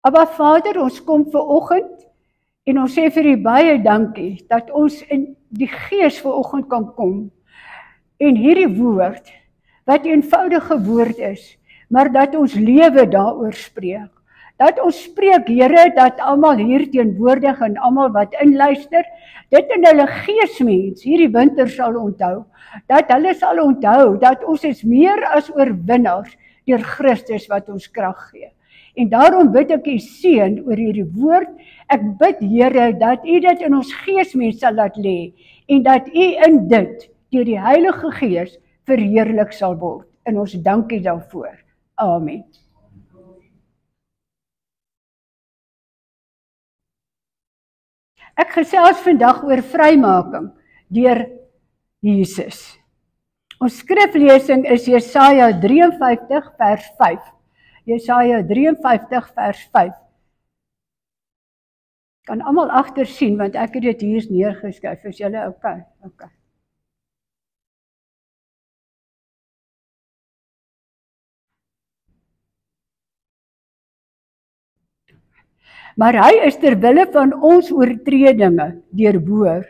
Aba Vader, ons kom vanoggend en ons sê vir U baie dankie dat ons in die Gees vanoggend kan kom en hierdie woord, wat 'n eenvoudige woord is, maar dat ons lewe daaroor spreek. Dat ons spreek, Here, dat almal hier teenwoordig en almal wat inluister, dit in hulle geesmens hierdie winter sal onthou. Dat hulle sal onthou dat ons is meer as oorwinnaars deur Christus wat ons krag gee. En daarom bid ek U seën oor hierdie woord. Ek bid, Here, dat U dit in ons geesmens sal laat lê en dat U in dit deur die Heilige Gees verheerlik sal word. En ons dankie daarvoor. Amen. Ek gesels vandag oor vrymaking deur Jesus. Ons skriflesing is Jesaja 53 vers 5. Jesaja 53 vers 5. Kan almal agter sien, want ek het dit hier neergeskryf. Is julle okay? Okay. Maar hy is terwille van ons oortredinge deurboor,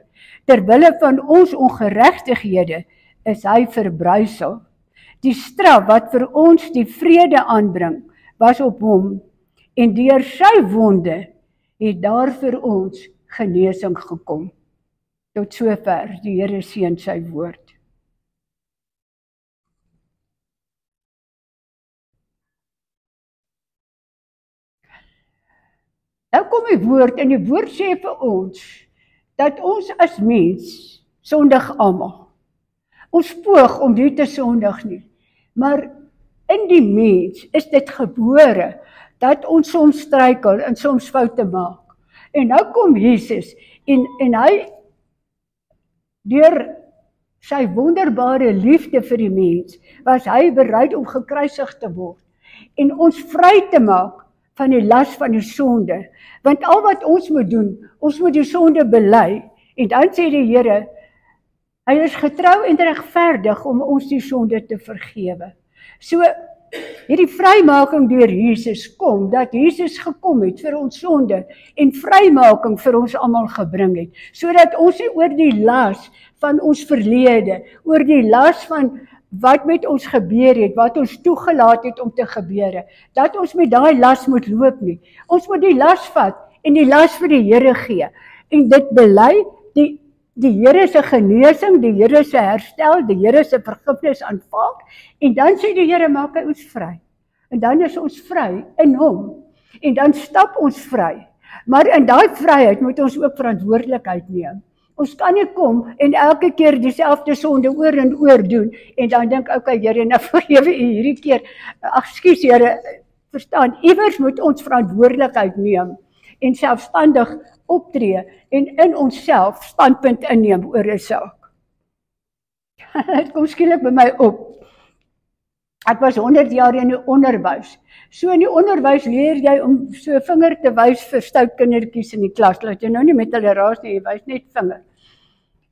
terwille van ons ongeregtighede is hy verbrysel. Die straf wat vir ons die vrede aanbring, was op hom, en deur sy wonde het daar vir ons genesing gekom. Tot sover, die Here seën sy woord. Nou kom die woord, en die woord sê vir ons, dat ons as mens sondig almal. Ons poog om nie te sondig nie, maar in die mens is dit gebore, dat ons soms struikel en soms foute maak. En nou kom Jesus, en hy, deur sy wonderbare liefde vir die mens, was hy bereid om gekruisig te word, en ons vry te maak van die las van die sonde. Want al wat ons moet doen, ons moet die sonde bely, en dan sê die Here, hy is getrou en regverdig om ons die sonde te vergewe. So, hierdie vrymaking deur Jesus kom, dat Jesus gekom het vir ons sonde, en vrymaking vir ons almal gebring het, sodat ons nie oor die las van ons verlede, oor die las van wat met ons gebeur het, wat ons toegelaat het om te gebeure, dat ons met daai las moet loop nie. Ons moet die las vat en die las vir die Here gee. En dit bely, die Here se genesing, die Here se herstel, die Here se vergifnis aanvaar, en dan sê die Here, maak hy ons vry. En dan is ons vry in hom. En dan stap ons vry. Maar in daai vryheid moet ons ook verantwoordelikheid neem. Ons kan nie kom en elke keer dieselfde sonde oor en oor doen, en dan dink, okay, Here, nou vergewe U hierdie keer. Ag, skus Here, verstaan, iewers moet ons verantwoordelikheid neem, en selfstandig optree, en in onsself standpunt inneem oor 'n saak. Het kom skielik by my op. Ek was 100 jaar in die onderwys. So in die onderwys leer jy om so vinger te wys vir stout kindertjies in die klas, laat jy nou nie met hulle raas nie, jy wys net vinger.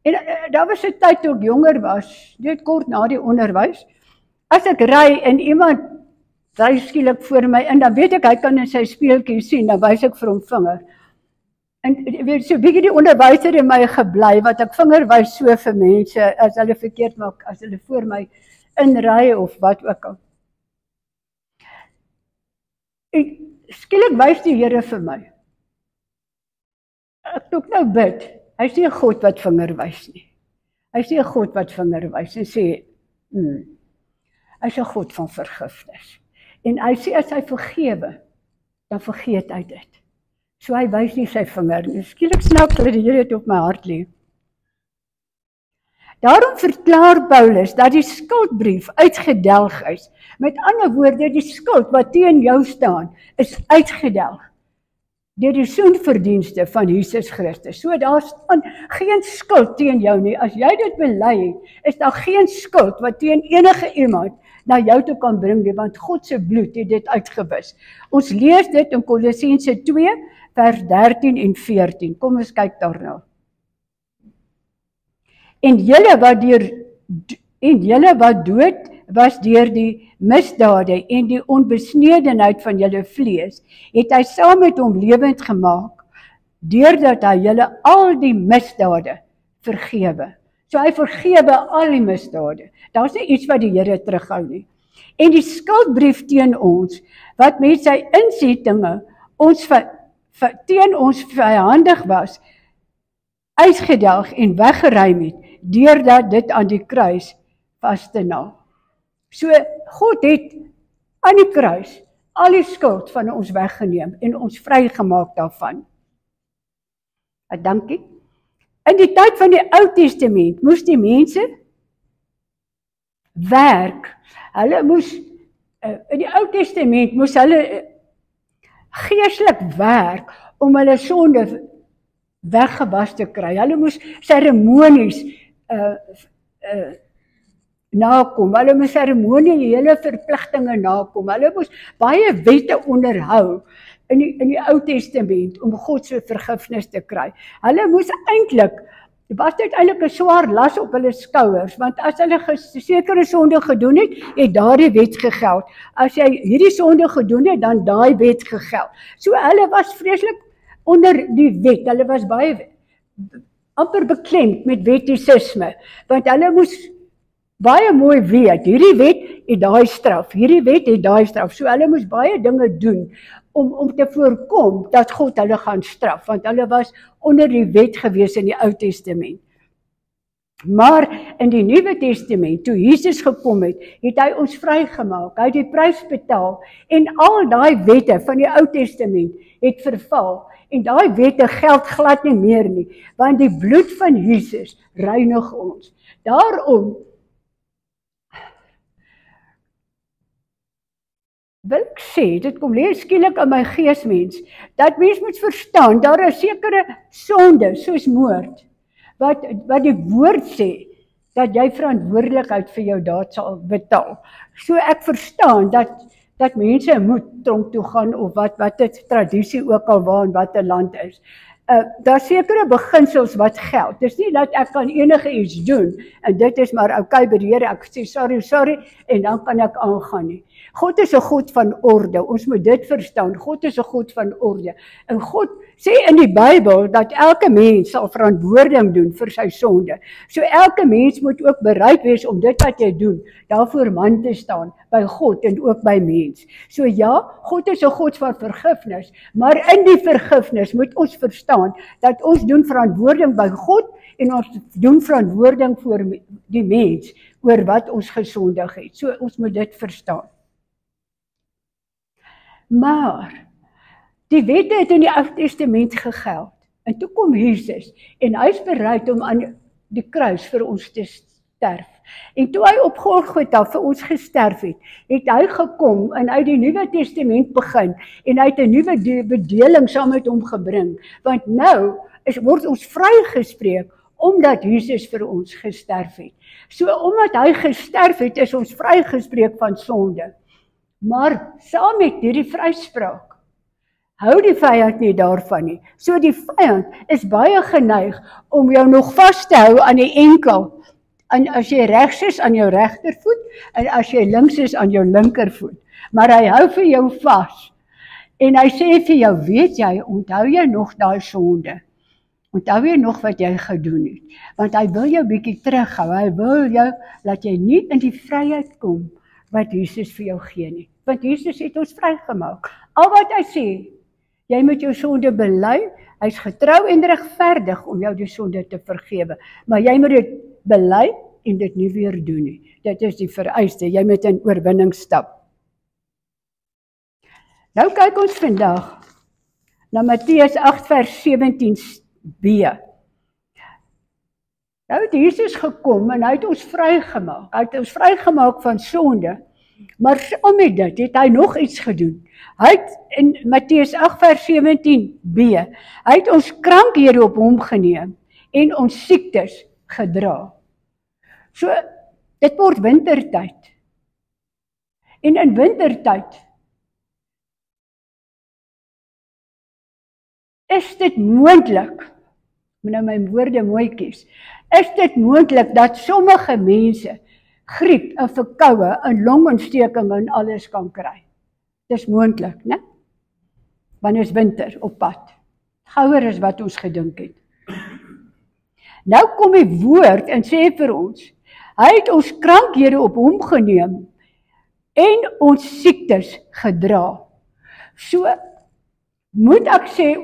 En daar was 'n tyd toe ek jonger was, net kort na die onderwys, as ek ry en iemand ry skielik voor my in, dan weet ek, hy kan in sy speeltjie sien, dan wys ek vir hom vinger. En weet so bietjie die onderwyser in my gebly, wat ek vinger wys so vir mense, as hulle verkeerd maak, as hulle voor my inry of wat ook al. En skielik wys die Here vir my. Ek moet nou bid. Hy is nie 'n God wat vinger wys nie. Hy is nie 'n God wat vinger wys en sê, hy is 'n God van vergifnis. En hy sê, as hy vergewe, dan vergeet hy dit. So hy wys nie sy vinger nie. Skielik snaaks hulle die Here het op my hart lê. Daarom verklaar Paulus dat die skuldbrief uitgedelg is. Met ander woorde, die skuld wat teen jou staan, is uitgedelg deur die soenverdienste van Jesus Christus. So daar staan geen skuld teen jou nie. As jy dit bely het, is daar geen skuld wat teen enige iemand na jou toe kan bring nie, want God se bloed het dit uitgewis. Ons lees dit in Kolossense 2 vers 13 en 14. Kom ons kyk daarna. En julle wat dood was deur die misdade en die onbesnedenheid van julle vlees, het hy saam met hom lewend gemaak, deurdat hy julle al die misdade vergewe. So hy vergewe al die misdade. Daar is nie iets wat die Here terughou nie. En die skuldbrief teen ons, wat met sy insettinge teen ons vyandig was, uitgedelg en weggeruim het, deurdat dit aan die kruis vas te naal. So God het aan die kruis al die skuld van ons weggeneem en ons vrygemaak daarvan. Dankie. In die tyd van die Ou Testament moes die mense werk. Hulle moes, in die Ou Testament moes hulle geestelik werk om hulle sonde weggewas te kry. Hulle moes seremonies nakom, hulle moes seremoniële verpligtinge nakom, hulle moes baie wette onderhou in die Ou Testament om God se vergifnis te kry. Hulle moes was dit eintlik 'n swaar las op hulle skouers, want as hulle sekere sonde gedoen het, het daardie wet gegeld. As jy hierdie sonde gedoen het, dan daai wet gegeld. So hulle was vreeslik onder die wet, hulle was baie amper beklemd met wettisisme, want hulle moes baie mooi weet, hierdie wet het daai straf, hierdie wet het daai straf, so hulle moes baie dinge doen om te voorkom dat God hulle gaan straf, want hulle was onder die wet gewees in die Ou Testament. Maar in die Nuwe Testament, toe Jesus gekom het, het hy ons vrygemaak, hy het die prys betaal, en al daai wette van die Ou Testament het verval, en daai wette geld glad nie meer nie, want die bloed van Jesus reinig ons. Daarom wil ek sê, dit kom leer skielik aan my geesmens, dat mens moet verstaan, daar is sekere sonde, soos moord, wat die woord sê, dat jy verantwoordelikheid vir jou daad sal betaal. So ek verstaan, dat mense moet tronk toe gaan, of wat dit tradisie ook al waar in wat 'n land is. Daar sekere beginsels wat geld. Dis nie dat ek kan enige iets doen, en dit is maar okay by die Here, ek sê sorry, en dan kan ek aangaan nie. God is 'n God van orde, ons moet dit verstaan, God is 'n God van orde, en God sê in die Bybel, dat elke mens sal verantwoording doen vir sy sonde, so elke mens moet ook bereid wees om dit wat jy doen, daarvoor man te staan, by God en ook by mens. So ja, God is 'n God van vergifnis, maar in die vergifnis moet ons verstaan, dat ons doen verantwoording by God, en ons doen verantwoording vir die mens, oor wat ons gesondig het, so ons moet dit verstaan. Maar, die wette het in die Ou Testament gegeld, en toe kom Jesus, en hy is bereid om aan die kruis vir ons te sterf. En toe hy op Golgotha vir ons gesterf het hy gekom, en uit die Nuwe Testament begin, en hy het 'n nuwe bedeling saam met hom gebring, want nou word ons vrygespreek, omdat Jesus vir ons gesterf het. So, omdat hy gesterf het, is ons vrygespreek van sonde. Maar saam met hierdie vryspraak, hou die vyand nie daarvan nie. So die vyand is baie geneig om jou nog vas te hou aan die enkel. En as jy regs is aan jou regtervoet, en as jy links is aan jou linkervoet. Maar hy hou vir jou vas. En hy sê vir jou, weet jy, onthou jy nog daai sonde? Onthou jy nog wat jy gedoen het? Want hy wil jou bietjie terughou, hy wil jou, laat jy nie in die vryheid kom, wat Jesus vir jou gee nie. Want Jesus het ons vrygemaak. Al wat hy sê, jy moet jou sonde bely, hy is getrou en regverdig om jou die sonde te vergewe. Maar jy moet dit bely en dit nie weer doen nie. Dit is die vereiste, jy moet in oorwinning stap. Nou kyk ons vandag na Matteus 8 vers 17b. Nou het Jesus gekom en hy het ons vrygemaak. Hy het ons vrygemaak van sonde. Maar saam met dit het hy nog iets gedoen. Hy het in Matteus 8 vers 17b, hy het ons krankhede op hom geneem en ons siektes gedra. So, dit word wintertyd. En in wintertyd is dit moontlik, moet nou my woorde mooi kies, is dit moontlik dat sommige mense griep en verkoue en longontsteking en alles kan kry. Dis moontlik, né? Want is winter op pad. Gouer is wat ons gedink het. Nou kom die woord en sê vir ons, hy het ons krankhede op hom geneem en ons siektes gedra. So moet ek sê,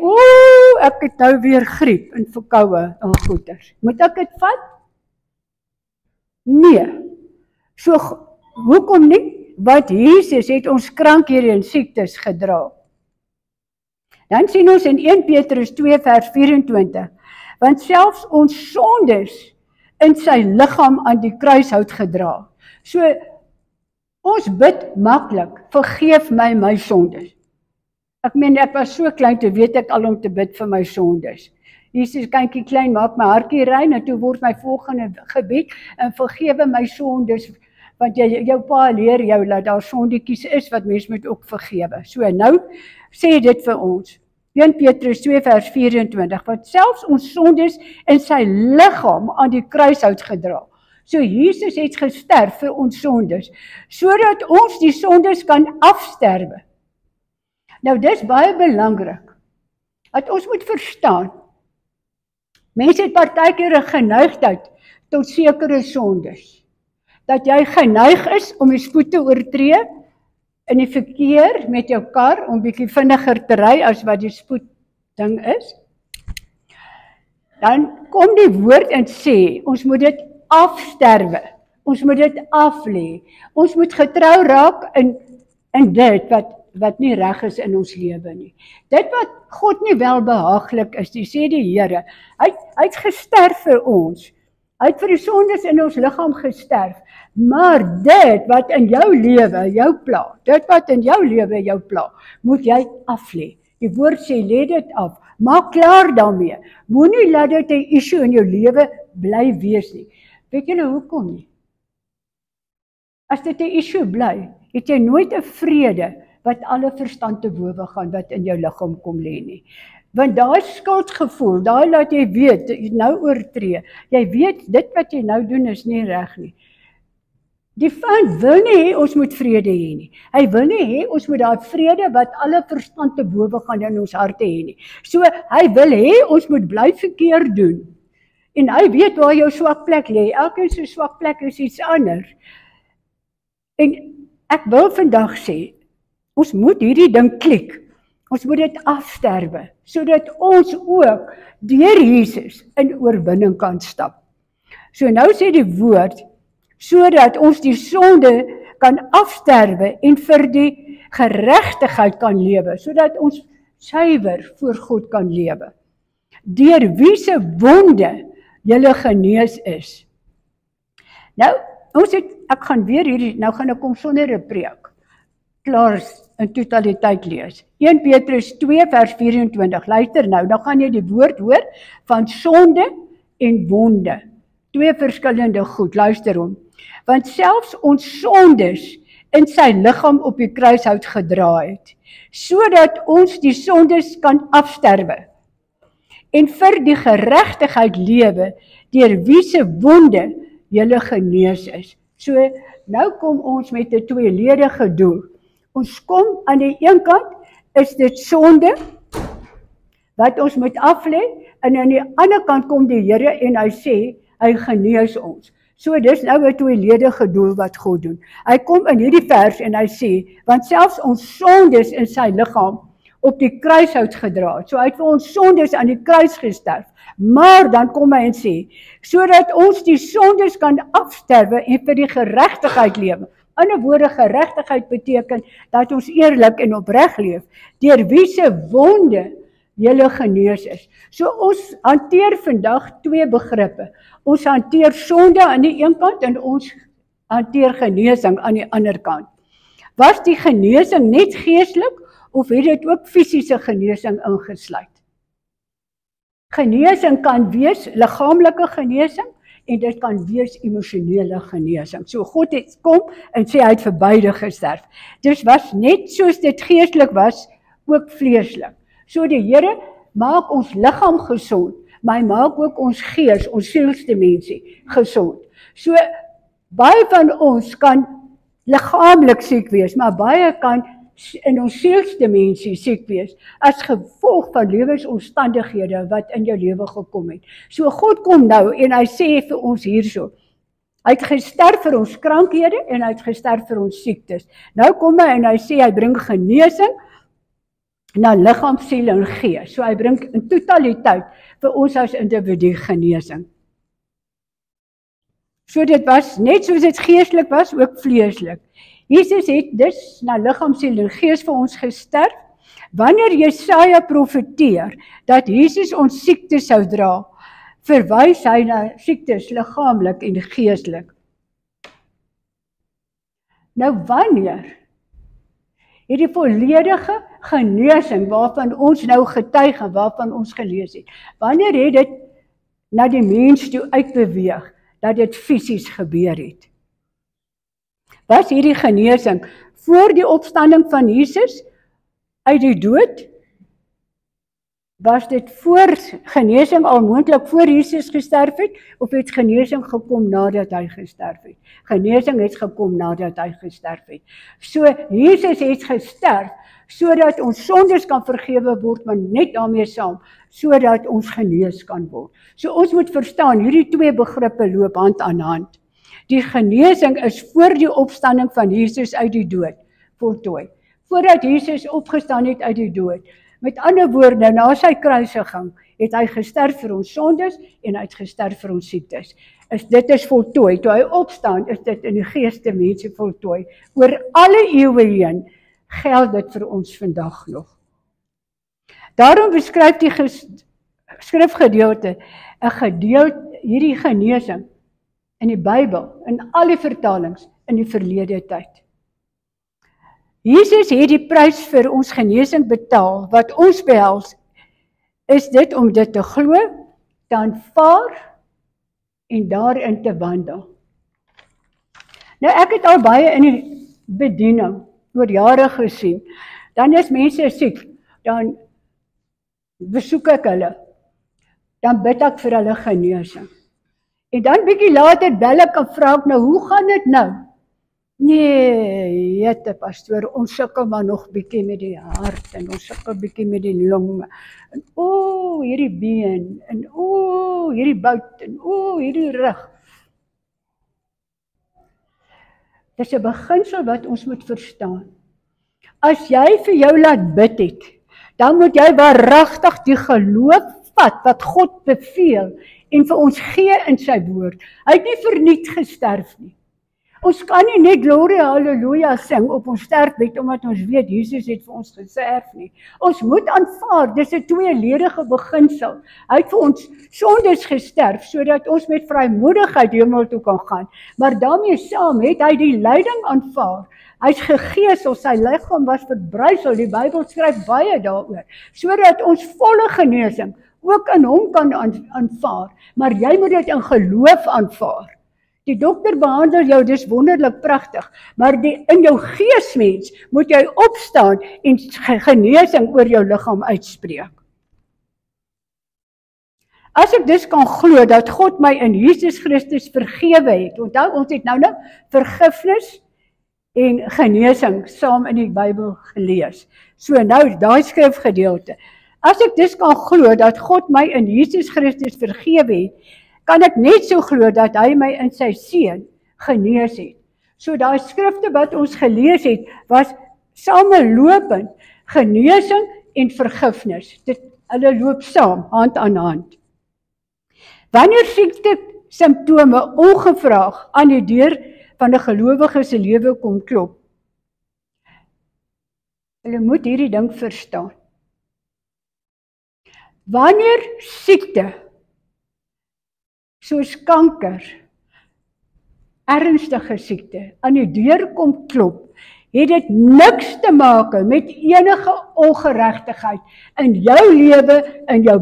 ek het nou weer griep en verkoue en goeters. Moet ek dit vat? Nee. So, hoekom nie? Want Jesus het ons krankhede en siektes gedra. Dan sien ons in 1 Petrus 2 vers 24, want selfs ons sondes in sy liggaam aan die kruishout gedra. So, ons bid maklik, vergeef my sondes. Ek meen, ek was so klein, toe weet ek al om te bid vir my sondes. Jesus, kindjie klein, maak my hartjie rein, en toe word my volgende gebed, en vergewe my sondes, want jou pa leer jou, dat daar sondetjies is, wat mens moet ook vergewe. So, nou, sê dit vir ons, 1 Petrus 2 vers 24, want selfs ons sondes in sy liggaam aan die kruishout gedra. So, Jesus het gesterf vir ons sondes, sodat ons die sondes kan afsterwe. Nou, dis baie belangrik, dat ons moet verstaan, mense het partykeer 'n geneigtheid tot sekere sondes, dat jy geneig is om die spoed te oortree in die verkeer met jou kar, om bietjie vinniger te ry as wat die spoed ding is. Dan kom die woord en sê, ons moet dit afsterwe, ons moet dit aflê, ons moet getrou raak in dit wat nie reg is in ons lewe nie. Dit wat God nie welbehaaglik is, die sê die Here, hy het gesterf vir ons, hy het vir die sondes in ons liggaam gesterf, maar dit wat in jou lewe jou pla, moet jy aflê. Die woord sê, lê dit af, maak klaar daarmee, moenie laat dit 'n issue in jou lewe bly wees nie. Weet julle hoekom nie? As dit 'n issue bly, het jy nooit 'n vrede wat alle verstand te bowe gaan, wat in jou liggaam kom lê nie. Want daai skuldgevoel, daai laat jy weet, jy nou oortree, jy weet, dit wat jy nou doen is nie reg nie. Die vyand wil nie hê ons moet vrede hê nie. Hy wil nie hê ons moet daai vrede wat alle verstand te bowe gaan in ons harte hê nie. So, hy wil hê ons moet bly verkeerd doen. En hy weet waar jou swak plek lê. Elkeen se swak plek is iets anders. En ek wil vandag sê, ons moet hierdie ding klik. Ons moet dit afsterwe, sodat ons ook deur Jesus in oorwinning kan stap. So nou sê die woord, sodat ons die sonde kan afsterwe en vir die geregtigheid kan lewe, sodat ons suiwer voor God kan lewe. Deur wie se wonde julle genees is. Nou, ek gaan weer hierdie, nou gaan ek kom sonder 'n preek, klaar in totaliteit lees. 1 Petrus 2 vers 24, luister nou gaan jy die woord hoor van sonde en wonde. Twee verskillende goed, luister hom. Want selfs ons sondes in sy liggaam op die kruishout gedra het, sodat ons die sondes kan afsterwe en vir die geregtigheid lewe, deur wie se wonde julle genees is. So, nou kom ons met 'n tweeledige doel. Ons kom aan die een kant, is dit sonde, wat ons moet aflê, en aan die ander kant kom die Here en hy sê, hy genees ons. So dis nou 'n tweeledige doel wat God doen. Hy kom in hierdie vers en hy sê, want selfs ons sondes in sy liggaam op die kruishout gedra het. So hy het vir ons sondes aan die kruis gesterf. Maar dan kom hy en sê, sodat ons die sondes kan afsterwe en vir die geregtigheid lewe. In 'n woorde, geregtigheid beteken dat ons eerlik en opreg leef, deur wie se wonde julle genees is. So ons hanteer vandag twee begrippe. Ons hanteer sonde aan die een kant en ons hanteer genesing aan die ander kant. Was die genesing net geestelik of het dit ook fisiese genesing ingesluit? Genesing kan wees liggaamlike genesing en dit kan wees emosionele genesing. So God het kom en sê hy het vir beide gesterf. Dus was net soos dit geestelik was, ook vleeslik. So die Here maak ons liggaam gesond, maar hy maak ook ons gees, ons sielsdimensie gesond. So Baie van ons kan liggaamlik siek wees, maar baie kan in ons sielsdimensie siek wees as gevolg van lewensomstandighede wat in jou lewe gekom het. So God kom nou en hy sê vir ons hierso, hy het gesterf vir ons krankhede en hy het gesterf vir ons siektes. Nou kom hy en hy sê hy bring genesing na liggaam, siel en gees. So hy bring in totaliteit vir ons as individu genesing. So dit was net soos dit geestelik was, ook vleeslik. Jesus het dus na liggaam, siel en gees vir ons gesterf. Wanneer Jesaja profeteer dat Jesus ons siektes sou dra, verwys hy na siektes liggaamlik en geestelik. Nou wanneer het die volledige genesing waarvan ons nou getuig en waarvan ons gelees het, wanneer het dit na die mens toe uitbeweeg dat dit fisies gebeur het? Was hierdie genesing voor die opstanding van Jesus uit die dood? Was dit voor genesing al moontlik voor Jesus gesterf het, of het genesing gekom nadat hy gesterf het? Genesing het gekom nadat hy gesterf het. So Jesus het gesterf sodat ons sondes kan vergewe word, maar net daarmee saam, sodat ons genees kan word. So ons moet verstaan, hierdie twee begrippe loop hand aan hand. Die genesing is voor die opstanding van Jesus uit die dood voltooi. Voordat Jesus opgestaan het uit die dood. Met ander woorde, na sy kruisiging het hy gesterf vir ons sondes en hy het gesterf vir ons siektes. Dit is voltooi. Toe hy opstaan, is dit in die geesdimensie voltooi. Oor alle eeue heen geld dit vir ons vandag nog. Daarom beskryf die skrifgedeelte hierdie genesing in die Bybel, in al die vertalings in die verlede tyd. Jesus het die prys vir ons genesing betaal. Wat ons behels, is dit om dit te glo, te aanvaar en daarin te wandel. Nou ek het al baie in die bediening oor jare gesien. Dan is mense siek, dan besoek ek hulle, dan bid ek vir hulle genesing. En dan bietjie later bel ek en vra ek nou, hoe gaan dit nou? Nee, jette pastoor, ons sukkel maar nog bietjie met die hart en ons sukkel bietjie met die longe. En hierdie been en hierdie bout en hierdie rug. Dis 'n beginsel wat ons moet verstaan. As jy vir jou laat bid het, dan moet jy waaragtig die geloof vat wat God beveel en vir ons gee in sy woord. Hy het nie verniet gesterf nie. Ons kan nie net glorie halleluja sing op ons sterfbed omdat ons weet Jesus het vir ons gesterf nie. Ons moet aanvaar, dis 'n tweeledige beginsel. Hy het vir ons sondes gesterf sodat ons met vrymoedigheid hemel toe kan gaan. Maar daarmee saam het hy die lyding aanvaar. Hy's gegeesel, sy liggaam was verbrysel. Die Bybel skryf baie daaroor, sodat ons volle genesing ook in hom kan aanvaar. Maar jy moet dit in geloof aanvaar. Die dokter behandel jou, dis wonderlik pragtig, maar in jou geesmens moet jy opstaan en genesing oor jou liggaam uitspreek. As ek dus kan glo dat God my in Jesus Christus vergewe het, onthou ons het nou vergifnis en genesing saam in die Bybel gelees. So nou, daai skrifgedeelte. As ek dus kan glo dat God my in Jesus Christus vergewe het, kan ek net so glo dat hy my in sy seun genees het. So daai skrifte wat ons gelees het, was samelopend genesing en vergifnis. Hulle loop saam, hand aan hand. Wanneer siekte simptome ongevraag aan die deur van 'n gelowige se lewe kom klop, hulle moet hierdie ding verstaan. Wanneer siekte soos kanker, ernstige siekte, aan die deur kom klop, het dit niks te maak met enige ongeregtigheid in jou lewe, in jou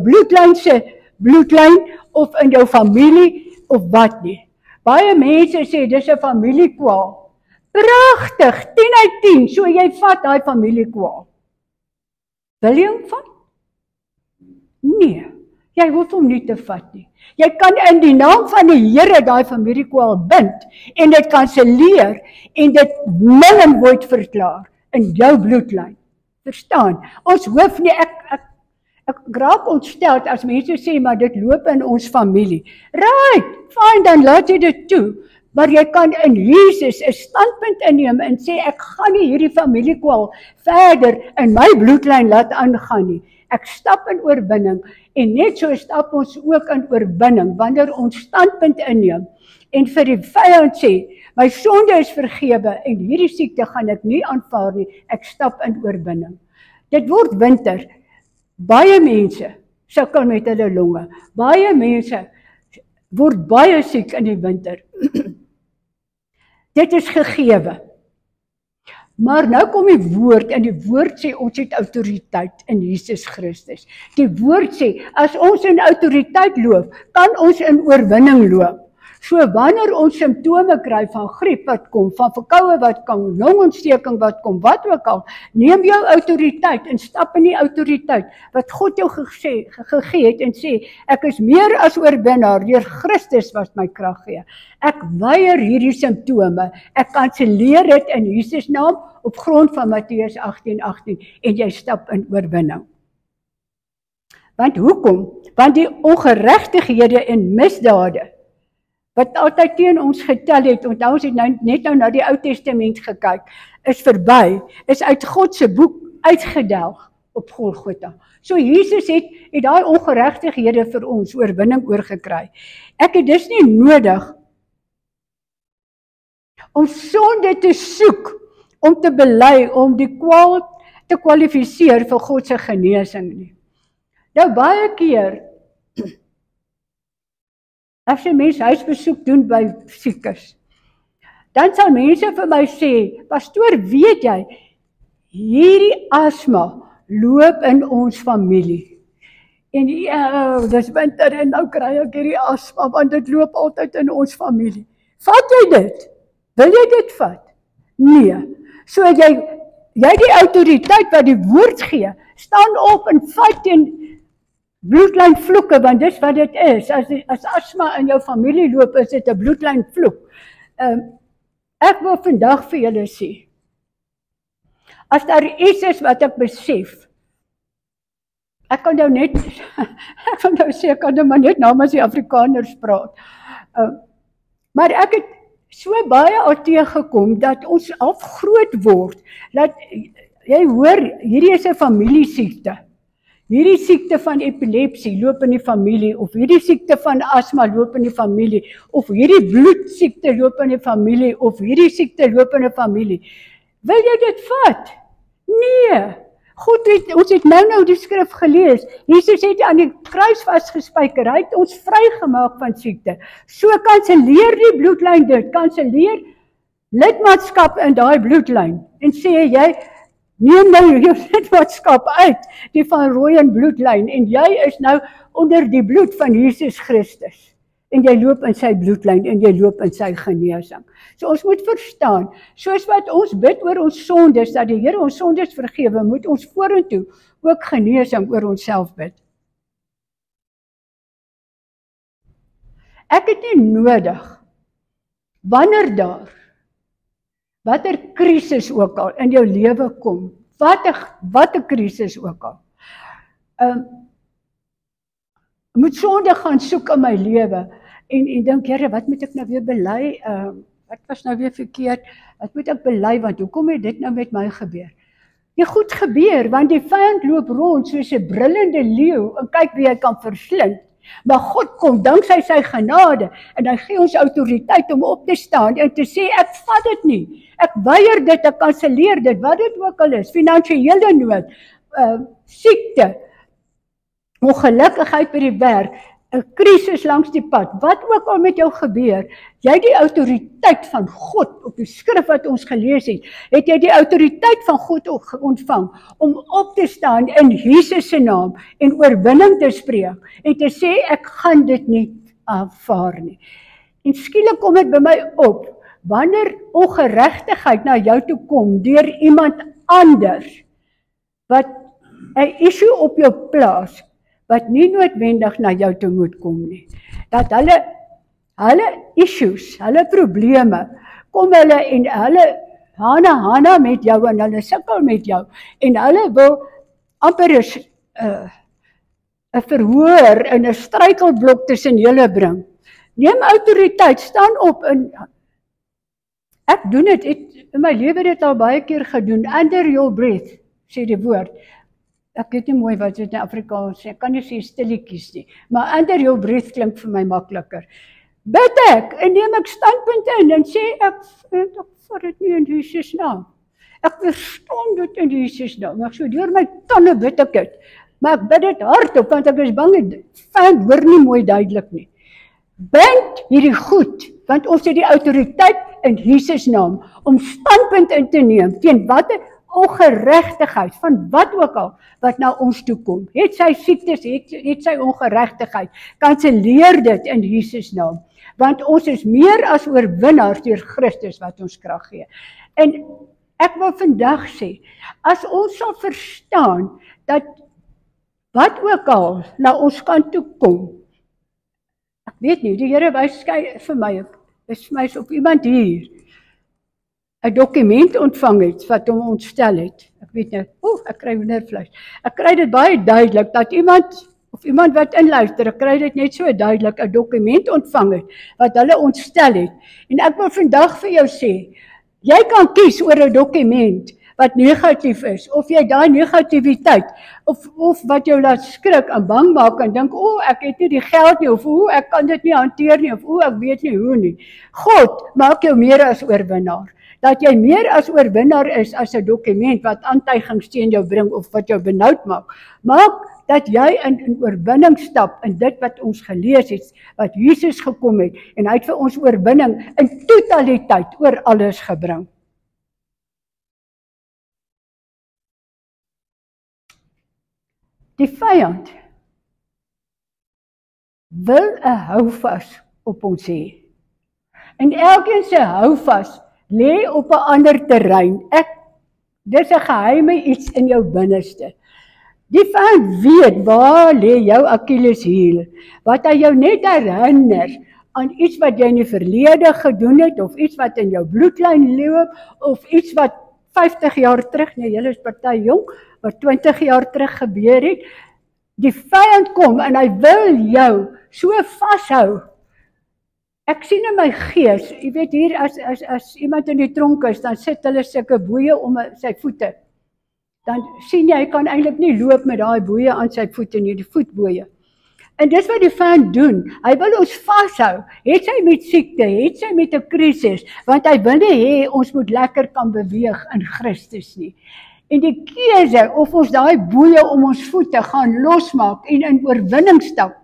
bloedlyn, of in jou familie, of wat nie. Baie mense sê, dis 'n familiekwaal. Pragtig, 10/10, so jy vat daai familiekwaal. Wil jy hom vat? Nee. Jy hoef hom nie te vat nie. Jy kan in die naam van die Here daai familiekwaal bind en dit kanselleer en dit null en void verklaar in jou bloedlyn. Verstaan? Ons hoef nie, ek raak ontstel as mense sê, maar dit loop in ons familie. Right, fine, dan laat jy dit toe. Maar jy kan in Jesus 'n standpunt inneem en sê, ek gaan nie hierdie familiekwaal verder in my bloedlyn laat aangaan nie. Ek stap in oorwinning en net so stap ons ook in oorwinning wanneer ons standpunt inneem en vir die vyand sê, my sonde is vergewe en hierdie siekte gaan ek nie aanvaar nie, ek stap in oorwinning. Dit word winter. Baie mense sukkel met hulle longe. Baie mense word baie siek in die winter. Dit is gegewe. Maar nou kom die woord en die woord sê ons het autoriteit in Jesus Christus. Die woord sê as ons in autoriteit loop, kan ons in oorwinning loop. So wanneer ons simptome kry van griep wat kom, van verkoue wat kom, longontsteking wat kom, wat ook al, neem jou autoriteit en stap in die autoriteit wat God jou gegee het en sê, ek is meer as oorwinnaar deur Christus wat my krag gee. Ek weier hierdie simptome, ek kanselleer dit in Jesus naam op grond van Matteus 18:18 en jy stap in oorwinning. Want hoekom? Want die ongeregtighede en misdade wat altyd teen ons getel het, onthou ons het net nou na die Ou Testament gekyk, is verby, is uit God se boek uitgedelg op Golgotha. So Jesus het daai ongeregtighede vir ons oorwinning oorgekry. Ek het dus nie nodig om sonde te soek, om te bely, om die kwaal te kwalifiseer vir God se genesing nie. Nou baie keer as jy mense huisbesoek doen by siekes, dan sal mense vir my sê, pastoor, weet jy, hierdie asma loop in ons familie. En ja, dis winter en nou kry ek hierdie asma, want dit loop altyd in ons familie. Vat jy dit? Wil jy dit vat? Nee. So jy die autoriteit wat die woord gee, staan op en vat teen bloedlynvloeke, want dis wat dit is. As asma in jou familie loop, is dit 'n bloedlynvloek. Ek wil vandag vir julle sê, as daar iets is wat ek besef, ek kan nou net, ek kan nou sê, ek kan nou maar net namens die Afrikaners praat, maar ek het so baie al teëgekom, dat ons af groot word, dat, jy hoor, hierdie is 'n familiesiekte, hierdie siekte van epilepsie loop in die familie, of hierdie siekte van asma loop in die familie, of hierdie bloedsiekte loop in die familie, of hierdie siekte loop in die familie. Wil jy dit vat? Nee. Ons het nou die skrif gelees. Jesus het aan die kruis vasgespijker, hy het ons vrygemaak van siekte. So kanselleer die bloedlyn dit, kanselleer lidmaatskap in daai bloedlyn, en sê jy, neem nou jou lidmaatskap uit, die van rooien bloedlyn, en jy is nou onder die bloed van Jesus Christus. En jy loop in sy bloedlyn, en jy loop in sy genesing. So ons moet verstaan, soos wat ons bid oor ons sondes, dat die Here ons sondes vergewe, moet ons vorentoe ook genesing oor onsself bid. Ek het nie nodig, wanneer daar, watter krisis ook al in jou lewe kom, watter krisis ook al, moet sonde gaan soek in my lewe, en dink, Here, wat moet ek nou weer bely, wat was nou weer verkeerd, wat moet ek bely, want hoekom het dit nou met my gebeur? Die goed gebeur, want die vyand loop rond soos 'n brullende leeu, en kyk wie hy kan verslind, maar God kom, danksy sy genade, en hy gee ons autoriteit om op te staan, en te sê, ek vat dit nie, ek weier dit, ek kanselleer dit, wat dit ook al is, finansiële nood, siekte, ongelukkigheid by die werk, 'n krisis langs die pad, wat ook al met jou gebeur, jy die autoriteit van God, op die skrif wat ons gelees het jy die autoriteit van God ontvang, om op te staan in Jesus se naam, en oorwinning te spreek, en te sê, ek gaan dit nie aanvaar nie. En skielik kom dit by my op, wanneer ongeregtigheid na jou toe kom, deur iemand anders, wat 'n issue op jou plaas, wat nie noodwendig na jou toe moet kom nie. Dat hulle issues, hulle probleme, kom hulle en hulle hana met jou en hulle sukkel met jou en hulle wil amper 'n verhoor en 'n struikelblok tussen julle bring. Neem autoriteit, staan op en ek doen dit, in my lewe dit al baie keer gedoen, under your breath, sê die woord. Ek weet nie mooi wat dit in Afrikaans sê, ek kan nie sê stilletjies nie, maar under your breath klink vir my makliker. Bid ek, en neem ek standpunt in, en sê ek vat dit nie in Jesus naam. Ek verstaan dit in Jesus naam, ek so deur my tande bid ek dit, maar ek bid dit hardop, want ek is bang, vyand hoor nie mooi duidelik nie. Bind hierdie goed, want ons het die autoriteit in Jesus naam, om standpunt in te neem, teen watter ongeregtigheid, van wat ook al, wat na ons toe kom. Het sy siektes, het sy ongeregtigheid, kanselleer dit in Jesus naam, want ons is meer as oorwinnaars deur Christus wat ons krag gee. En ek wil vandag sê, as ons sal verstaan, dat wat ook al na ons kant toe kom, ek weet nie, die Here wys vir my, is my of iemand hier 'n dokument ontvang het, wat hom ontstel het. Ek weet nie, ek kry hoendervleis. Ek kry dit baie duidelik, dat iemand wat inluister, ek kry dit net so duidelik, 'n dokument ontvang het, wat hulle ontstel het. En ek wil vandag vir jou sê, jy kan kies oor 'n dokument, wat negatief is, of jy daai negativiteit, of wat jou laat skrik en bang maak en dink, ek het nie die geld nie, of ek kan dit nie hanteer nie, of ek weet nie hoe nie. God maak jou meer as oorwinnaar. Dat jy meer as oorwinnaar is as 'n dokument wat aantuigings teen jou bring of wat jou benoud maak. Maak dat jy in oorwinning stap in dit wat ons gelees het, wat Jesus gekom het, en hy het vir ons oorwinning in totaliteit oor alles gebring. Die vyand wil 'n houvas op ons hê. En elkeen se houvas lê op 'n ander terrein. Dis 'n geheime iets in jou binneste. Die vyand weet waar lê jou Achilleshiel, wat hy jou net herinner aan iets wat jy in die verlede gedoen het, of iets wat in jou bloedlyn loop, of iets wat 50 jaar terug, nee, julle is party jonk, wat 20 jaar terug gebeur het. Die vyand kom en hy wil jou so vashou. Ek sien in my gees, jy weet hier, as iemand in die tronk is, dan sit hulle sulke boeie om sy voete. Dan sien jy, hy kan eintlik nie loop met daai boeie aan sy voete nie, die voetboeie. En dis wat die vyand doen, hy wil ons vashou, het sy met siekte, het sy met 'n krisis, want hy wil nie hê ons moet lekker kan beweeg in Christus nie. En die keuse, of ons daai boeie om ons voete gaan losmaak en in oorwinning stap,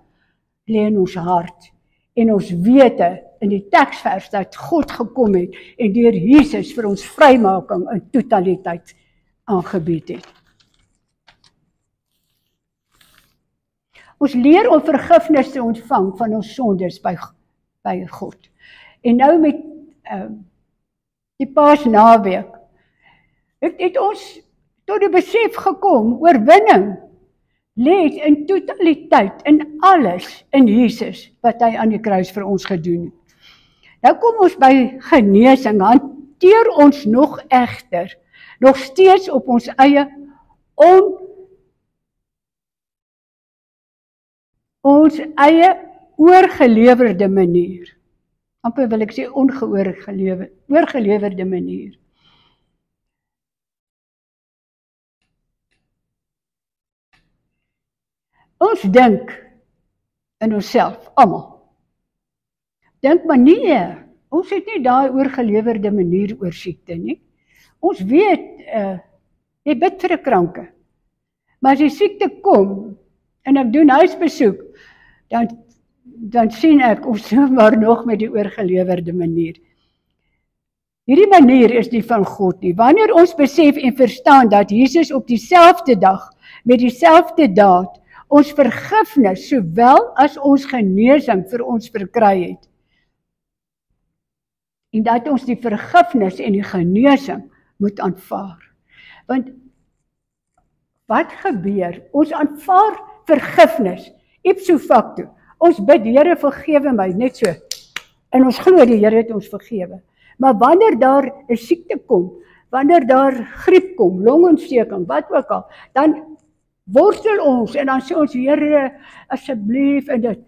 lê in ons hart. En ons weet in die teksvers dat God gekom het en deur Jesus vir ons vrymaking in totaliteit aangebied het. Ons leer om vergifnis te ontvang van ons sondes by God. En nou met die Paasnaweek het ons tot die besef gekom, oorwinning lê in totaliteit, in alles, in Jesus, wat hy aan die kruis vir ons gedoen het. Nou kom ons by genesing, hanteer ons nog egter, nog steeds op ons eie oorgelewerde manier. Amper wil ek sê oorgelewerde manier. Ons dink in onsself, almal. Dink maar nee, ons het nie daai oorgelewerde manier oor siekte nie. Ons weet, jy bid vir 'n kranke. Maar as die siekte kom, en ek doen huisbesoek, dan sien ek, ons doen maar nog met die oorgelewerde manier. Hierdie manier is nie van God nie. Wanneer ons besef en verstaan dat Jesus op dieselfde dag, met dieselfde daad, ons vergifnis, sowel as ons genesing vir ons verkry het. En dat ons die vergifnis en die genesing moet aanvaar. Want wat gebeur? Ons aanvaar vergifnis, ipso facto. Ons bid, Here vergewe my, net so. En ons glo die Here het ons vergewe. Maar wanneer daar 'n siekte kom, wanneer daar griep kom, longontsteking, wat ook al, dan worstel ons en dan sê ons, Here, asseblief, en dit,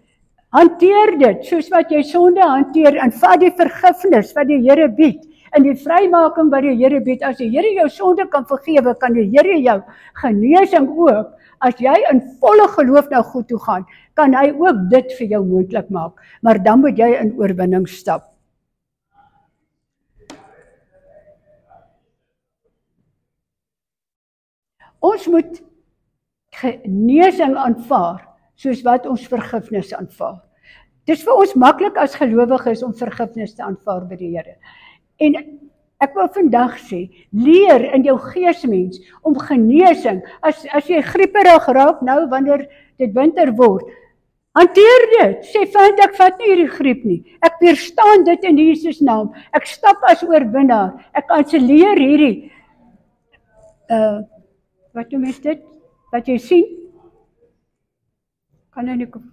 hanteer dit, soos wat jy sonde hanteer, en vat die vergifnis wat die Here bied, en die vrymaking wat die Here bied. As die Here jou sonde kan vergewe, kan die Here jou genesing ook. As jy in volle geloof na God toe gaan, kan hy ook dit vir jou moontlik maak. Maar dan moet jy in oorwinning stap. Ons moet genesing aanvaar, soos wat ons vergifnis aanvaar. Dit is vir ons maklik as gelowiges om vergifnis te aanvaar by die Here. En ek wil vandag sê, leer in jou geesmens om genesing, as jy grieperig raak nou wanneer dit winter word, hanteer dit, sê vind ek vat nie hierdie griep nie, ek weerstaan dit in Jesus naam, ek stap as oorwinnaar, ek kanselleer hierdie, wat noem is dit, wat jy sien, kan nou nie kom,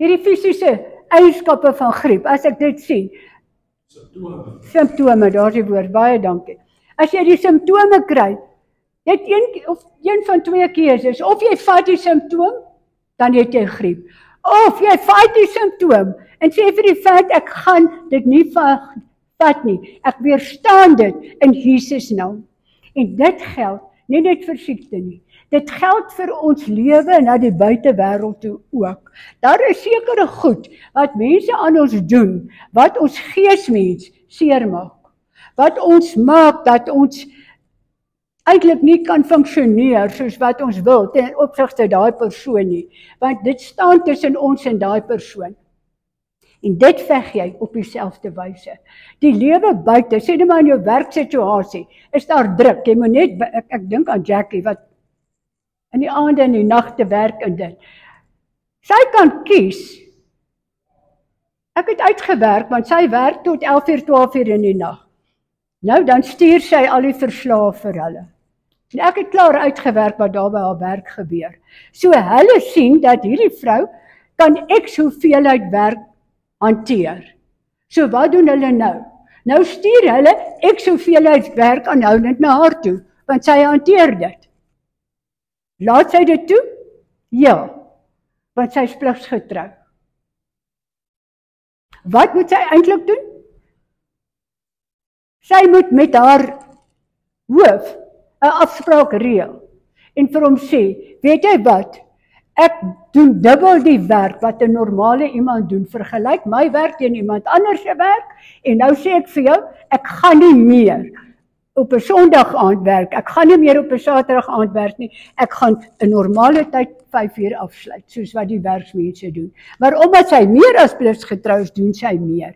hierdie fisiese eienskappe van griep, as ek dit sien, Simptome, daar is die woord, baie dankie. As jy die simptome kry, jy het een van twee keuses, of jy vat die simptoom, dan het jy griep. Of jy vat die simptoom, en sê vir die feit, ek gaan dit nie vat nie, ek weerstaan dit in Jesus naam. En dit geld, nie net vir siekte nie, dit geld vir ons lewe na die buitewêreld toe ook. Daar is sekere goed wat mense aan ons doen, wat ons geesmens seermaak, wat ons maak dat ons eintlik nie kan funksioneer soos wat ons wil ten opsigte daai persoon nie, want dit staan tussen ons en daai persoon. En dit veg jy op dieselfde wyse. Die lewe buite, sê net maar in jou werksituasie, is daar druk. Jy moet net, ek dink aan Jackie, wat in die aande en die nagte werk in dit. Sy kan kies. Ek het uitgewerk, want sy werk tot 11 uur, 12 uur in die nag. Nou, dan stuur sy al die verslae vir hulle. En ek het klaar uitgewerk wat daar by haar werk gebeur. So hulle sien dat hierdie vrou kan X hoeveelheid werk hanteer. So wat doen hulle nou? Nou stuur hulle X hoeveelheid werk aanhoudend na haar toe, want sy hanteer dit. Laat sy dit toe? Ja, want sy is pligsgetrou. Wat moet sy eintlik doen? Sy moet met haar hoof 'n afspraak reël en vir hom sê, weet jy wat, ek doen dubbel die werk wat 'n normale iemand doen, vergelyk my werk teen iemand anders se werk, en nou sê ek vir jou, ek gaan nie meer op 'n Sondag aand werk, ek gaan nie meer op 'n Saterdag aand werk nie, ek gaan 'n normale tyd 5 uur afsluit, soos wat die werksmense doen. Maar omdat sy meer as pligsgetrou is, doen sy meer.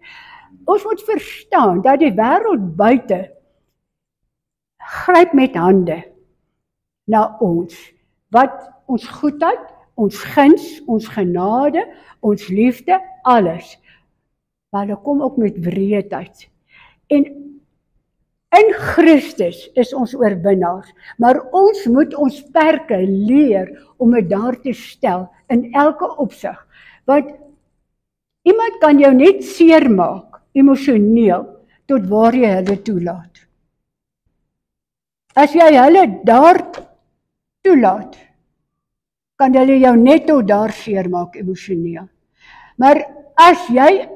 Ons moet verstaan dat die wêreld buite gryp met hande na ons, wat ons goedheid, ons guns, ons genade, ons liefde, alles. Maar hulle kom ook met wreedheid. En in Christus is ons oorwinnaars, maar ons moet ons perke leer om dit daar te stel in elke opsig. Want iemand kan jou net seermaak, emosioneel, tot waar jy hulle toelaat. As jy hulle daar toelaat, kan hulle jou net tot daar seermaak emosioneel. Maar as jy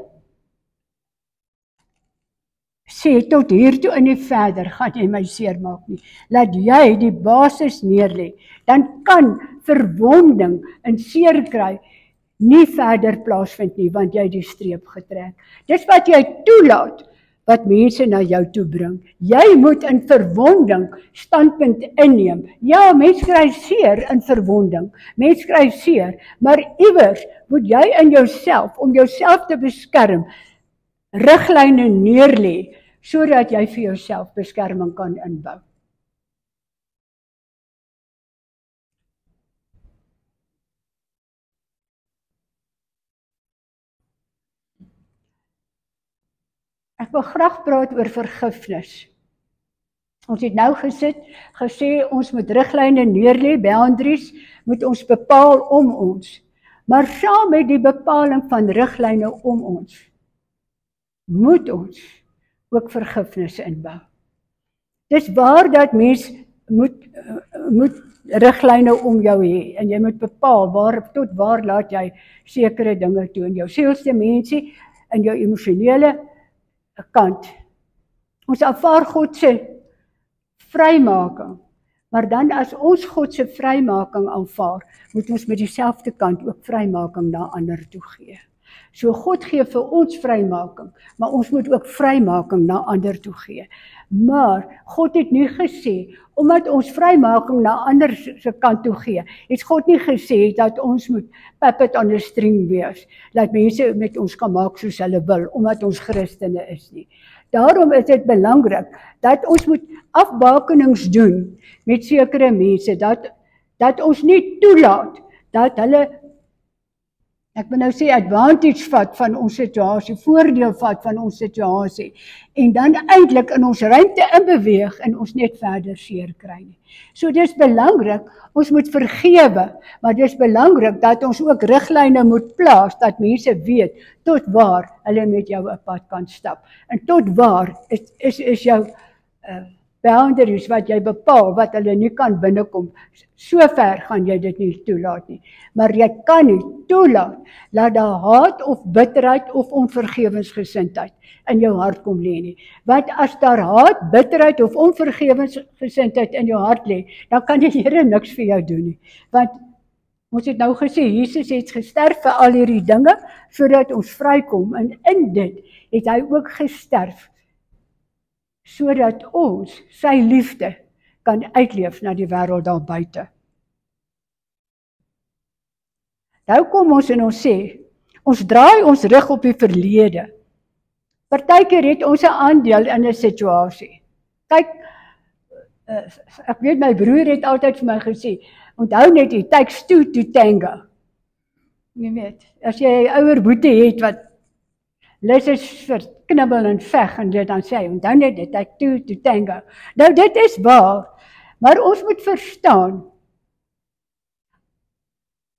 sê tot hier toe en nie verder, gaan jy my seermaak nie. Laat jy die basis neerlê, dan kan verwonding en seer kry nie verder plaasvind nie, want jy die streep getrek. Dis wat jy toelaat, wat mense na jou toe bring. Jy moet in verwonding standpunt inneem. Ja, mens kry seer in verwonding, mens kry seer, maar iewers moet jy in jouself, om jouself te beskerm, riglyne neerlê, sodat jy vir jouself beskerming kan inbou. Ek wil graag praat oor vergifnis. Ons het nou gesê ons moet riglyne neerlê, boundaries, moet ons bepaal om ons. Maar saam met die bepaling van riglyne om ons, moet ons ook vergifnis inbou. Dis waar dat mens moet riglyne om jou hê en jy moet bepaal tot waar laat jy sekere dinge toe in jou sielsdimensie en jou emosionele kant. Ons aanvaar God se vrymaking, maar dan as ons God se vrymaking aanvaar, moet ons met dieselfde kant ook vrymaking na ander toe gee. So God gee vir ons vrymaking, maar ons moet ook vrymaking na ander toe gee. Maar God het nie gesê, omdat ons vrymaking na ander se kant toe gee, het God nie gesê dat ons moet puppet on a string wees, dat mense met ons kan maak soos hulle wil, omdat ons Christene is nie. Daarom is dit belangrik dat ons moet afbakenings doen met sekere mense, dat ons nie toelaat dat hulle, ek wil nou sê, advantage vat van ons situasie, voordeel vat van ons situasie, en dan eintlik in ons ruimte inbeweeg en ons net verder seer kry nie. So dis belangrik, ons moet vergewe, maar dis belangrik dat ons ook riglyne moet plaas, dat mense weet tot waar hulle met jou 'n pad kan stap. En tot waar is jou boundaries wat jy bepaal, wat hulle nie kan binnekom. So ver gaan jy dit nie toelaat nie. Maar jy kan nie toelaat dat daar haat of bitterheid of onvergewensgesindheid in jou hart kom lê nie. Want as daar haat, bitterheid of onvergewensgesindheid in jou hart lê, dan kan die Here niks vir jou doen nie. Want ons het nou gesê, Jesus het gesterf vir al hierdie dinge, sodat ons vrykom, en in dit het hy ook gesterf, sodat ons sy liefde kan uitleef na die wêreld daar buite. Nou kom ons en ons sê, ons draai ons rug op die verlede. Partykeer het ons 'n aandeel in 'n situasie. Kyk, ek weet my broer het altyd vir my gesê, onthou net, it takes two to tango. Jy weet, as jy 'n ouer boetie het wat lus is vir knibbel en veg en dit dan sê hy, onthou net, it takes two to tango. Nou dit is waar, maar ons moet verstaan,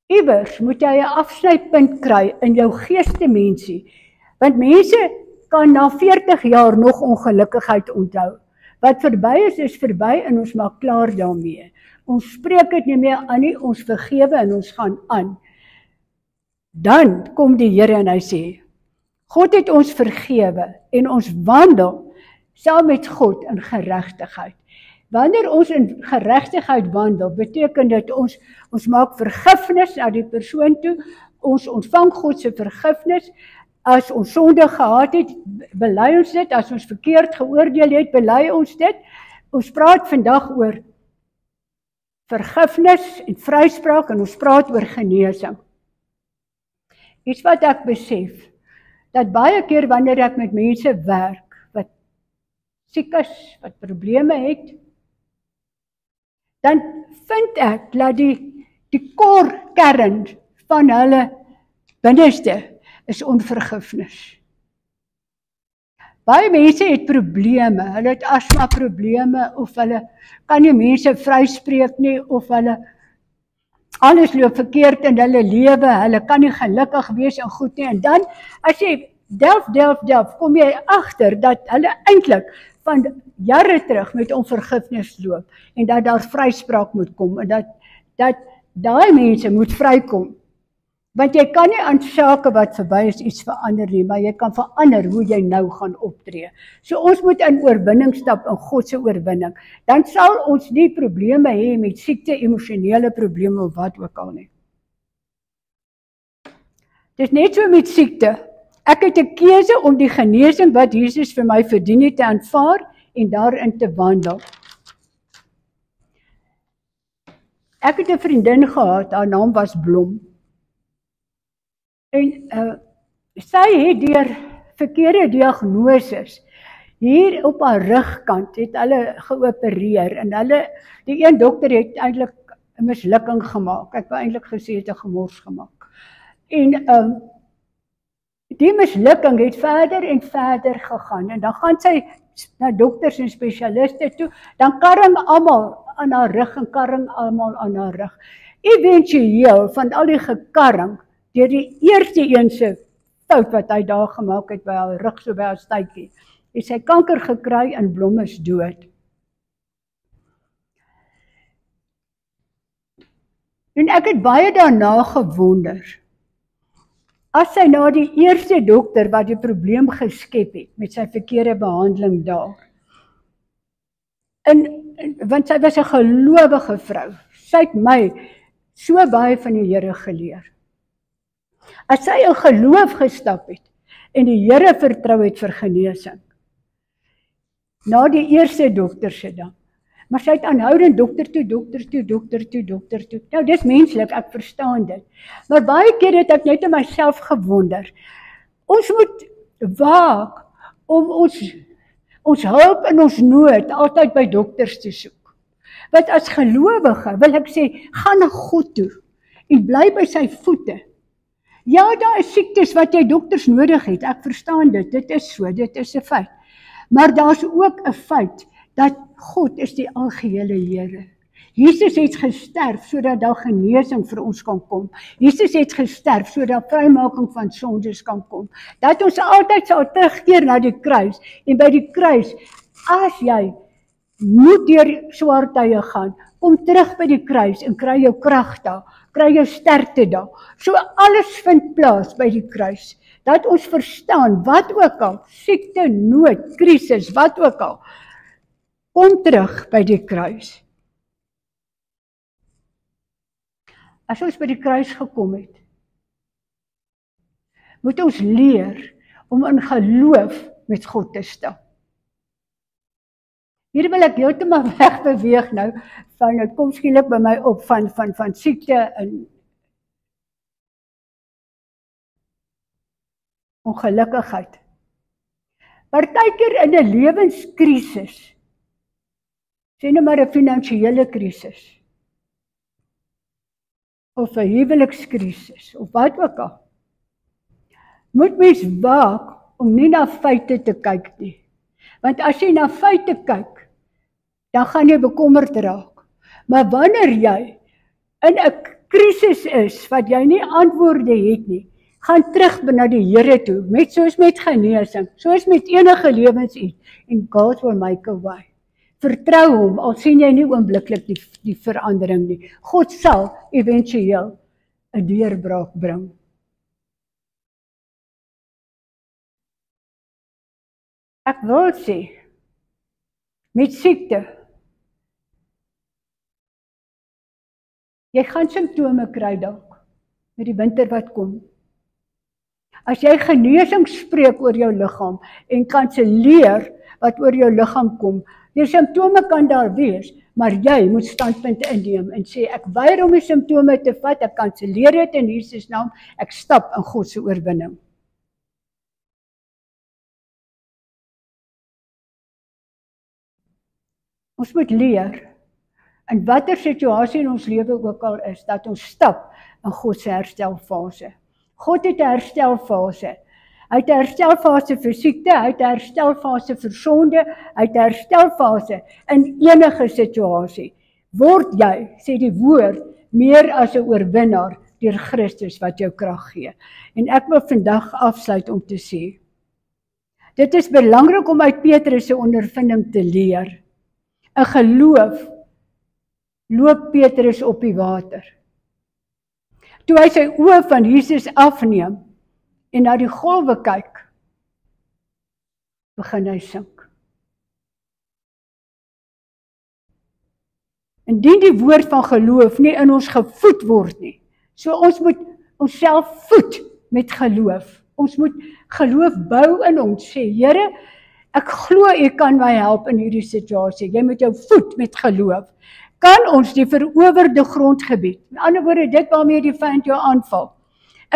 iewers moet jy 'n afsnypunt kry in jou geesdimensie, want mense kan na 40 jaar nog ongelukkigheid onthou. Wat verby is verby en ons maak klaar daarmee. Ons spreek dit nie meer aan nie, ons vergewe en ons gaan aan. Dan kom die Here en hy sê, God het ons vergewe en ons wandel saam met God in geregtigheid. Wanneer ons in geregtigheid wandel, beteken dit ons maak vergifnis na die persoon toe, ons ontvang God se vergifnis. As ons sonde gehad het, bely ons dit. As ons verkeerd geoordeel het, bely ons dit. Ons praat vandag oor vergifnis en vryspraak en ons praat oor genesing. Iets wat ek besef, dat baie keer wanneer ek met mense werk, wat siek is, wat probleme het, dan vind ek dat die kern van hulle binneste is onvergifnis. Baie mense het probleme, hulle het asma probleme, of hulle kan nie mense vryspreek nie, of hulle alles loop verkeerd in hulle lewe, hulle kan nie gelukkig wees en goed nie, en dan as jy delf, kom jy agter dat hulle eintlik van jare terug met onvergifnis loop, en dat daar vryspraak moet kom, en dat daai mense moet vrykom. Want jy kan nie aan sake wat verby is iets verander nie, maar jy kan verander hoe jy nou gaan optree. So ons moet in oorwinning stap, in God se oorwinning. Dan sal ons nie probleme hê met siekte, emosionele probleme of wat ook al nie. Dis net so met siekte. Ek het 'n keuse om die genesing wat Jesus vir my verdien het te aanvaar en daarin te wandel. Ek het 'n vriendin gehad, haar naam was Blom. En sy het deur verkeerde diagnoses hier op haar rugkant het hulle geopereer en die een dokter het eintlik 'n mislukking gemaak. Ek wou eintlik gesê het 'n gemors gemaak. En die mislukking het verder en verder gegaan en dan gaan sy na dokters en spesialiste toe, dan karring almal aan haar rug en karring almal aan haar rug. Eventueel van al die gekarring, deur die eerste een se fout wat hy daar gemaak het by haar rug, so by haar stuitjie, het sy kanker gekry en Blom is dood. En ek het baie daarna gewonder, as sy na die eerste dokter wat die probleem geskep het, met sy verkeerde behandeling daar, want sy was 'n gelowige vrou, sy het my so baie van die Here geleer. As sy in geloof gestap het, en die Here vertrou het vir genesing, na die eerste dokter se dan, maar sy het aanhoudend dokter toe. Nou, dis menslik, ek verstaan dit. Maar baie keer het ek net in myself gewonder, ons moet waak om ons hulp in ons nood altyd by dokters te soek. Want as gelowige wil ek sê, gaan na God toe en bly by sy voete. Ja, daar is siektes wat jy dokters nodig het, ek verstaan dit, dit is so, dit is 'n feit. Maar daar's ook 'n feit, dat God is die algehele Here. Jesus het gesterf, sodat daar genesing vir ons kan kom. Jesus het gesterf, sodat vrymaking van sondes kan kom. Dat ons altyd sal terugkeer na die kruis, en by die kruis, as jy moet deur swaar tye gaan, kom terug by die kruis, en kry jou krag daar, kry jou sterkte daar. So alles vind plaas by die kruis, dat ons verstaan, wat ook al, siekte, nood, krisis, wat ook al, kom terug by die kruis. As ons by die kruis gekom het, moet ons leer om in geloof met God te stap. Hier wil ek heeltemal wegbeweeg nou, van dit kom skielik by my op, van siekte en ongelukkigheid. Partykeer in 'n lewenskrisis, sê nou maar 'n finansiële krisis, of 'n huwelikskrisis, of wat ook al, moet mens waak om nie na feite te kyk nie. Want as jy na feite kyk, dan gaan jy bekommerd raak. Maar wanneer jy in 'n krisis is, wat jy nie antwoorde het nie, gaan terug na die Here toe, soos met genesing, soos met enige lewensiet, en God will make a way. Vertrou hom, al sien jy nie oombliklik die verandering nie. God sal eventueel 'n deurbraak bring. Ek wil sê, met siekte, jy gaan simptome kry dalk, met die winter wat kom. As jy genesing spreek oor jou liggaam, en kanselleer wat oor jou liggaam kom, die simptome kan daar wees, maar jy moet standpunt inneem en sê, ek weier om die simptome te vat, ek kanselleer dit in Jesus naam, ek stap in God se oorwinning. Ons moet leer, in watter situasie in ons lewe ook al is, dat ons stap in God se herstelfase. God het 'n herstelfase. Hy het 'n herstelfase vir siekte, hy het 'n herstelfase vir sonde, hy het 'n herstelfase in enige situasie. Word jy, sê die woord, meer as 'n oorwinnaar deur Christus wat jou krag gee. En ek wil vandag afsluit om te sê, dit is belangrik om uit Petrus se ondervinding te leer. In geloof loop Petrus op die water. Toe hy sy oë van Jesus afneem en na die golwe kyk, begin hy sink. Indien die woord van geloof nie in ons gevoed word nie, so ons moet onsself voed met geloof. Ons moet geloof bou in ons, sê, Here, ek glo U kan my help in hierdie situasie. Jy moet jou voed met geloof. Kan ons die verowerde grondgebied, in ander woorde, dit waarmee die vyand jou aanval,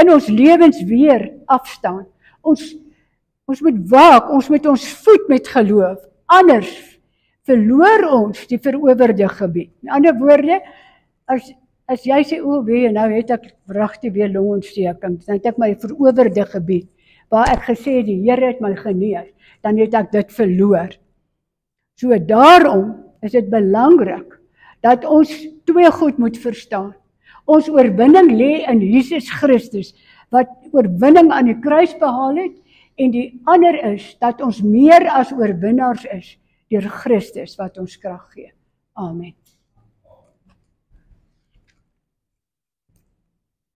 in ons lewens weer afstaan. Ons moet waak, ons moet ons voed met geloof, anders verloor ons die verowerde gebied. In ander woorde, as jy sê, wee, nou het ek regtig weer longontsteking, dan het ek my verowerde gebied, waar ek gesê die Here het my genees, dan het ek dit verloor. So daarom is dit belangrik, dat ons twee goed moet verstaan. Ons oorwinning lê in Jesus Christus, wat oorwinning aan die kruis behaal het, en die ander is, dat ons meer as oorwinnaars is, deur Christus wat ons krag gee. Amen.